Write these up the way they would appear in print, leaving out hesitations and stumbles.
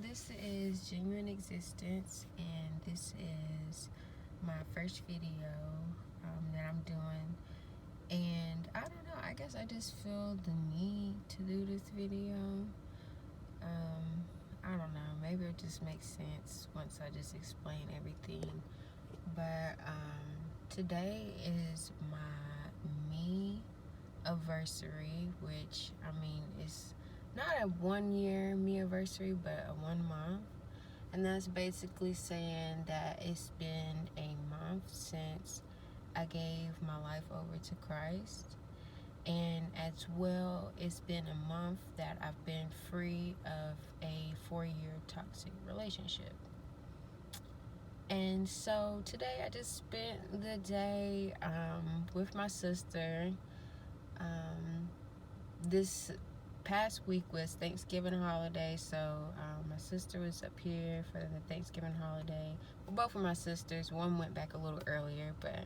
this is Genuine Existence, and this is my first video that I'm doing. And I don't know, I guess I just feel the need to do this video. I don't know, maybe it just makes sense once I just explain everything. But today is my me anniversary, which is not a 1 year me anniversary, but a 1 month. And that's basically saying that it's been a month since I gave my life over to Christ. And as well, it's been a month that I've been free of a 4-year toxic relationship. And so today I just spent the day with my sister. This past week was Thanksgiving holiday, so my sister was up here for the Thanksgiving holiday. Well, both of my sisters, one went back a little earlier, but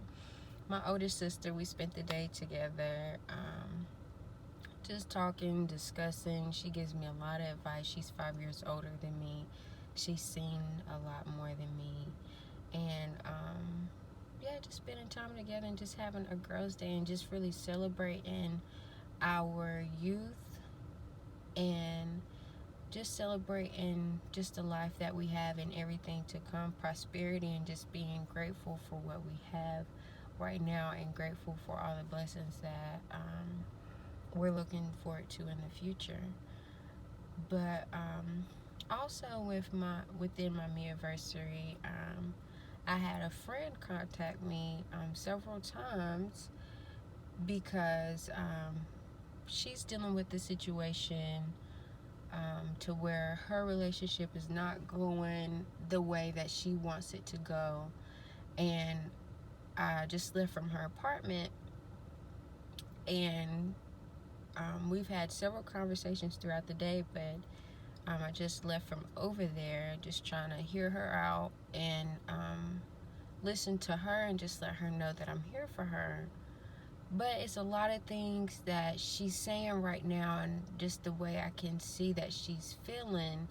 my older sister, we spent the day together, just talking, discussing. She gives me a lot of advice. She's 5 years older than me. She's seen a lot more than me. And just spending time together and just having a girls' day and just really celebrating our youth and just celebrating just the life that we have and everything to come, prosperity, and just being grateful for what we have right now and grateful for all the blessings that we're looking forward to in the future. But also within my me anniversary, I had a friend contact me several times because she's dealing with the situation to where her relationship is not going the way that she wants it to go. And I just left from her apartment, and we've had several conversations throughout the day, but I just left from over there just trying to hear her out and listen to her and just let her know that I'm here for her. But it's a lot of things that she's saying right now, and just the way I can see that she's feeling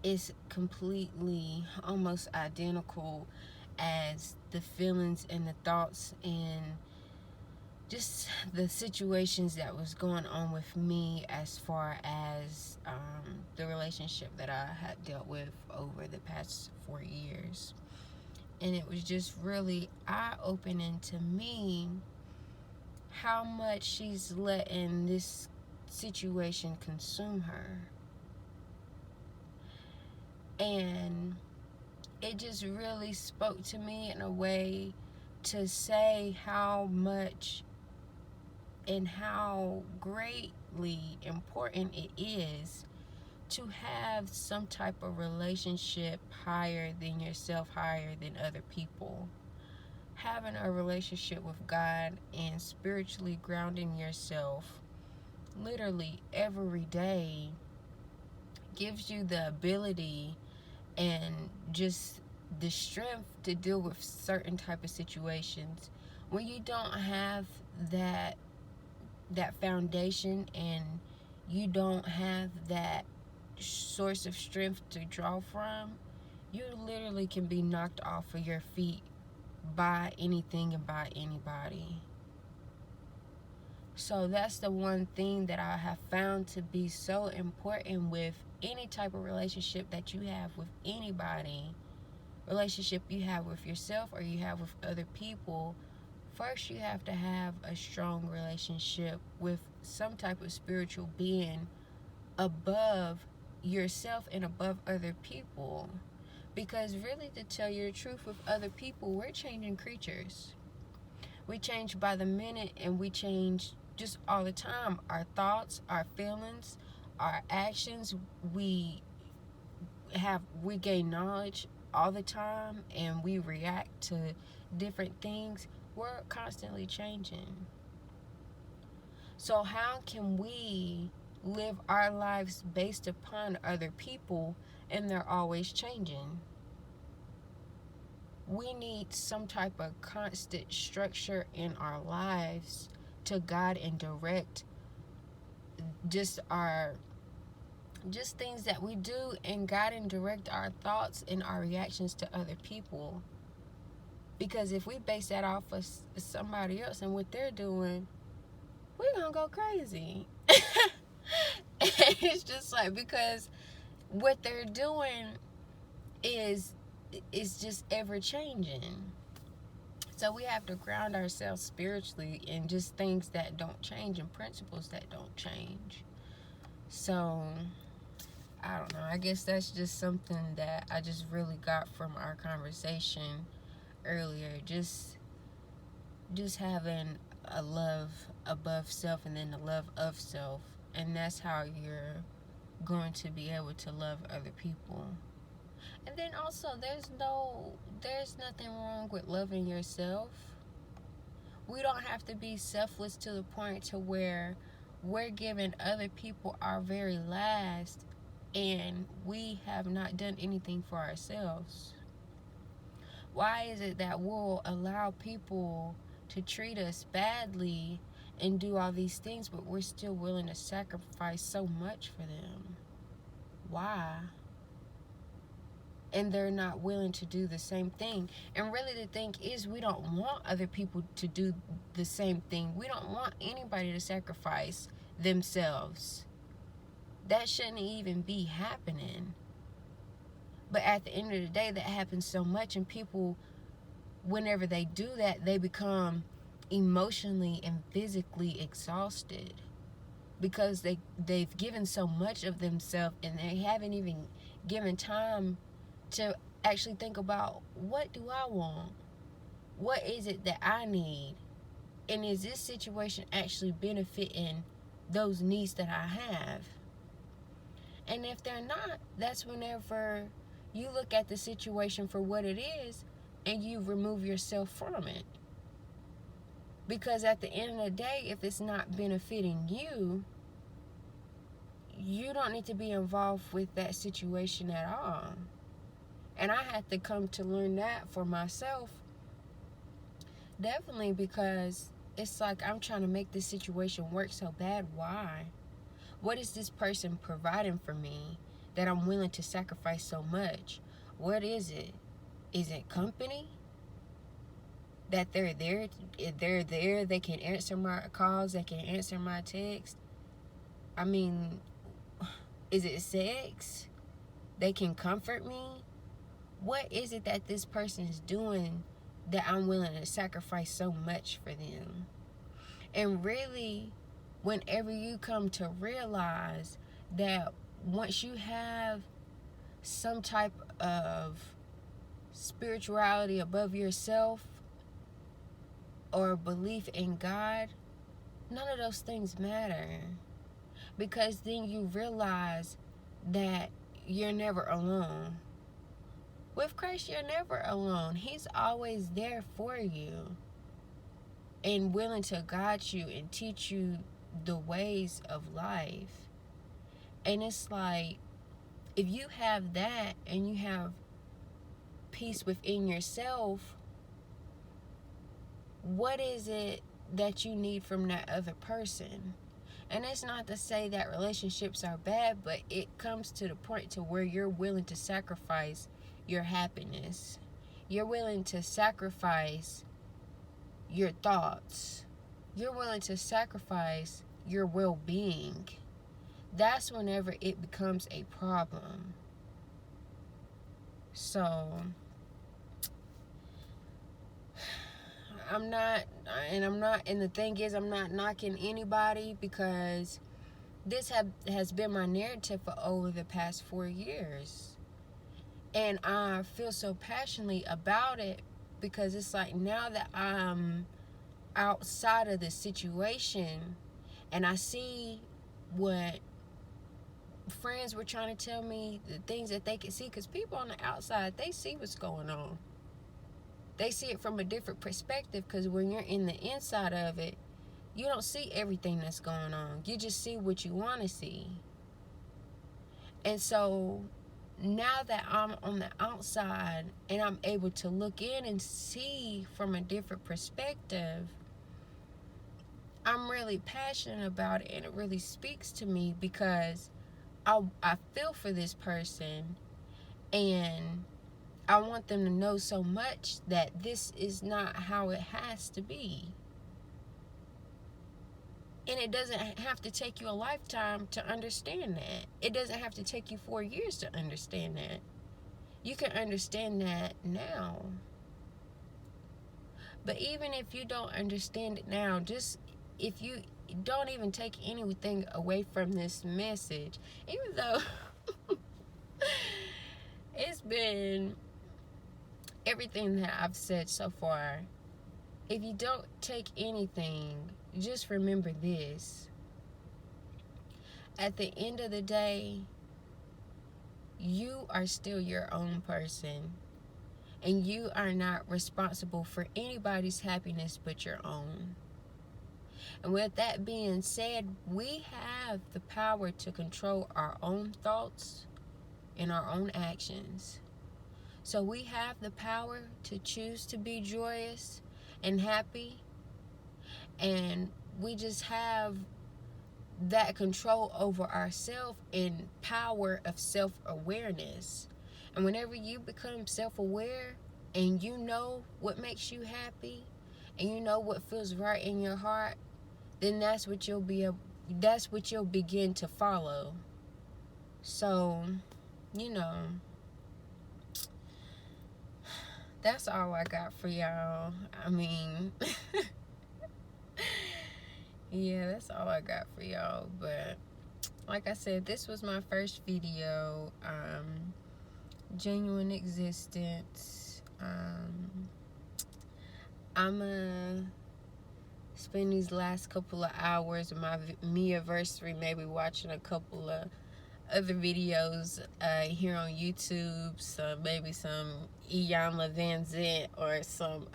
is completely almost identical as the feelings and the thoughts and just the situations that was going on with me as far as the relationship that I had dealt with over the past 4 years. And it was just really eye-opening to me how much she's letting this situation consume her. And it just really spoke to me in a way to say how much and how greatly important it is to have some type of relationship higher than yourself, higher than other people. Having a relationship with God and spiritually grounding yourself literally every day gives you the ability and just the strength to deal with certain type of situations. When you don't have that foundation and you don't have that source of strength to draw from, you literally can be knocked off of your feet by anything and by anybody. So that's the one thing that I have found to be so important with any type of relationship that you have with anybody, relationship you have with yourself or you have with other people. First, you have to have a strong relationship with some type of spiritual being above yourself and above other people. Because really, to tell you the truth, with other people, we're changing creatures. We change by the minute, and we change just all the time. Our thoughts, our feelings, our actions, we gain knowledge all the time, and we react to different things. We're constantly changing. So how can we live our lives based upon other people and they're always changing? We need some type of constant structure in our lives to guide and direct just our just things that we do and guide and direct our thoughts and our reactions to other people. Because if we base that off of somebody else and what they're doing, we're gonna go crazy. It's just like, because what they're doing is just ever changing. So we have to ground ourselves spiritually in just things that don't change and principles that don't change. So I don't know, I guess that's just something that I just really got from our conversation earlier. Just having a love above self and then the love of self, and that's how you're going to be able to love other people. And then also, there's nothing wrong with loving yourself. We don't have to be selfless to the point to where we're giving other people our very last and we have not done anything for ourselves. Why is it that we'll allow people to treat us badly and do all these things, but we're still willing to sacrifice so much for them? Why? And they're not willing to do the same thing. And really the thing is, we don't want other people to do the same thing. We don't want anybody to sacrifice themselves. That shouldn't even be happening. But at the end of the day, that happens so much, and people, whenever they do that, they become emotionally and physically exhausted because they've given so much of themselves and they haven't even given time to actually think about, what do I want? What is it that I need? And is this situation actually benefiting those needs that I have? And if they're not, that's whenever you look at the situation for what it is and you remove yourself from it. Because at the end of the day, if it's not benefiting you, you don't need to be involved with that situation at all. And I had to come to learn that for myself. Definitely, because it's like I'm trying to make this situation work so bad. Why? What is this person providing for me that I'm willing to sacrifice so much? What is it? Is it company? That they're there, they can answer my calls, they can answer my texts. I mean, is it sex? They can comfort me? What is it that this person is doing that I'm willing to sacrifice so much for them? And really, whenever you come to realize that once you have some type of spirituality above yourself or belief in God, none of those things matter. Because then you realize that you're never alone. With Christ, you're never alone. He's always there for you and willing to guide you and teach you the ways of life. And it's like, if you have that and you have peace within yourself, what is it that you need from that other person? And it's not to say that relationships are bad, but it comes to the point to where you're willing to sacrifice your happiness. You're willing to sacrifice your thoughts. You're willing to sacrifice your well-being. That's whenever it becomes a problem. So and the thing is, I'm not knocking anybody, because this has been my narrative for over the past 4 years. And I feel so passionately about it because it's like, now that I'm outside of the situation and I see what friends were trying to tell me, the things that they could see, because people on the outside, they see what's going on. They see it from a different perspective, because when you're in the inside of it, you don't see everything that's going on. You just see what you want to see. And so now that I'm on the outside and I'm able to look in and see from a different perspective, I'm really passionate about it, and it really speaks to me, because I feel for this person, and I want them to know so much that this is not how it has to be. And it doesn't have to take you a lifetime to understand that. It doesn't have to take you 4 years to understand that. You can understand that now. But even if you don't understand it now, just if you don't even take anything away from this message, even though it's been everything that I've said so far, if you don't take anything, just remember this. At the end of the day, you are still your own person, and you are not responsible for anybody's happiness but your own. And with that being said, we have the power to control our own thoughts and our own actions. So we have the power to choose to be joyous and happy, and we just have that control over ourselves and power of self-awareness. And whenever you become self-aware and you know what makes you happy and you know what feels right in your heart, then that's what you'll begin to follow. So, that's all I got for y'all. I mean, yeah, that's all I got for y'all. But like I said, this was my first video. Genuine Existence. I'm gonna spend these last couple of hours of my me-versary maybe watching a couple of other videos here on YouTube. So maybe some Iyanla Van Zant or some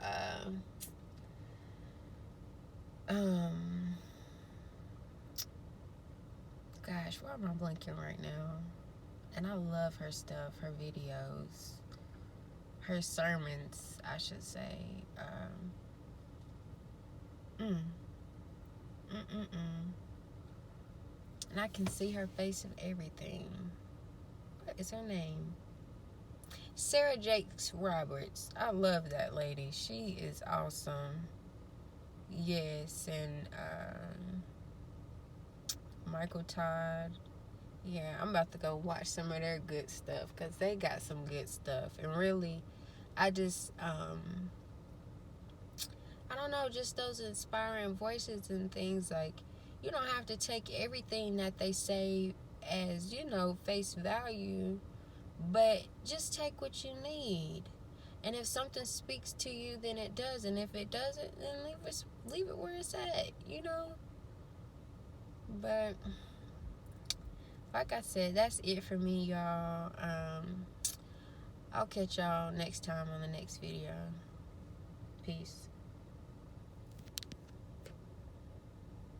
gosh, why am I blanking right now? And I love her stuff, her videos, her sermons, I should say. And I can see her face and everything. What is her name? Sarah Jakes Roberts. I love that lady. She is awesome. Yes, and Michael Todd. Yeah, I'm about to go watch some of their good stuff because they got some good stuff. And really, I just, I don't know, just those inspiring voices and things. Like, you don't have to take everything that they say as, face value, but just take what you need. And if something speaks to you, then it does. And if it doesn't, then leave it where it's at, But like I said, that's it for me, y'all. I'll catch y'all next time on the next video. Peace.